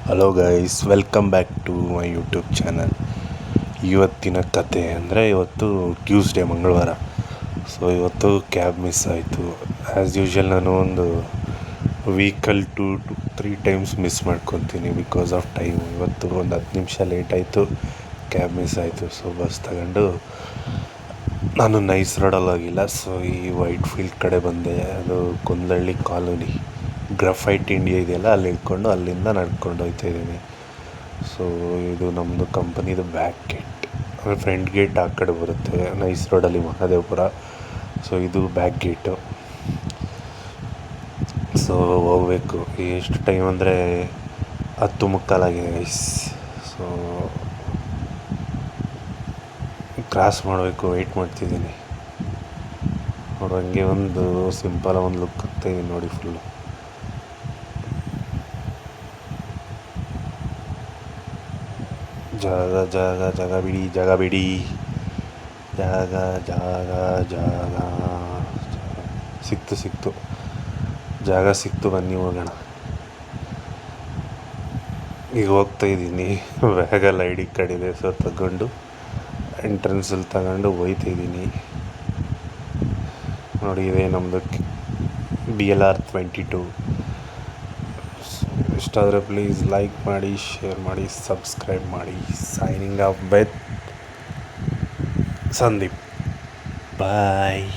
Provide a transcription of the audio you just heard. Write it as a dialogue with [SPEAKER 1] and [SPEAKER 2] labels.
[SPEAKER 1] Hello guys, welcome back to my YouTube channel. ಇವತ್ತಿನ ಕತೆ ಅಂದರೆ ಇವತ್ತು ಟ್ಯೂಸ್ಡೇ, ಮಂಗಳವಾರ. ಸೊ ಇವತ್ತು ಕ್ಯಾಬ್ ಮಿಸ್ ಆಯಿತು. ಆ್ಯಸ್ ಯೂಶ್ವಲ್ ನಾನು ಒಂದು ವೀಕಲ್ಲಿ 2 to 3 ಟೈಮ್ಸ್ ಮಿಸ್ ಮಾಡ್ಕೊತೀನಿ ಬಿಕಾಸ್ ಆಫ್ ಟೈಮ್. ಇವತ್ತು ಒಂದು 10 ನಿಮಿಷ ಲೇಟ್ ಆಯಿತು, ಕ್ಯಾಬ್ ಮಿಸ್ ಆಯಿತು. ಸೊ ಬಸ್ ತಗೊಂಡು ನಾನು ನೈಸ್ ರೋಡಲ್ಲಿ ಹೋಗಿಲ್ಲ. ಸೊ ಈ ವೈಟ್ ಫೀಲ್ಡ್ ಕಡೆ ಬಂದೆ. ಅದು ಕೊಂದಳ್ಳಿ ಕಾಲೋನಿ, ಗ್ರಫೈಟ್ ಇಂಡಿಯಾ ಇದೆಯಲ್ಲ, ಅಲ್ಲಿ ಇಳ್ಕೊಂಡು ಅಲ್ಲಿಂದ ನಡ್ಕೊಂಡು ಹೋಗ್ತಾಯಿದ್ದೀನಿ. ಸೊ ಇದು ನಮ್ಮದು ಕಂಪನಿದು ಬ್ಯಾಕ್ ಗೇಟ್, ಅಂದರೆ ಫ್ರಂಟ್ ಗೇಟ್ ಆ ಕಡೆ ಬರುತ್ತೆ, ನೈಸ್ ರೋಡಲ್ಲಿ ಮಹಾದೇವಪುರ. ಸೊ ಇದು ಬ್ಯಾಕ್ ಗೇಟು. ಸೊ ಹೋಗಬೇಕು. ಎಷ್ಟು ಟೈಮ್ ಅಂದರೆ 10:45 ಆಗಿದೆ ಗೈಸ್. ಸೊ ಕ್ರಾಸ್ ಮಾಡಬೇಕು, ವೆಯ್ಟ್ ಮಾಡ್ತಿದ್ದೀನಿ. ನೋಡು, ಹಂಗೆ ಒಂದು ಸಿಂಪಲ್ ಒಂದು ಲುಕ್ ಹಾಕ್ತಾಯಿದ್ದೀನಿ ನೋಡಿ. ಫುಲ್ಲು ಜಾಗ ಜಾಗ ಜಾಗ ಬಿಡಿ, ಜಾಗ ಬಿಡಿ, ಜಾಗ ಜಾಗ ಜಾಗ. ಸಿಕ್ತು ಜಾಗ ಸಿಕ್ತು, ಬನ್ನಿ ಹೋಗೋಣ. ಈಗ ಹೋಗ್ತಾಯಿದ್ದೀನಿ. ವ್ಯಾಗಲ್ಲಿ ID ಕಾರ್ಡ್ ಇದೆ, ಸೊ ತಗೊಂಡು ಎಂಟ್ರೆನ್ಸಲ್ಲಿ ತಗೊಂಡು ಹೋಗ್ತಾಯಿದ್ದೀನಿ. ನೋಡಿ, ಇದೆ ನಮ್ಮದು BLR 22. ಇಷ್ಟ ಆದರೆ ಪ್ಲೀಸ್ ಲೈಕ್ ಮಾಡಿ, ಶೇರ್ ಮಾಡಿ, ಸಬ್ಸ್ಕ್ರೈಬ್ ಮಾಡಿ. Signing off with Sandeep. Bye.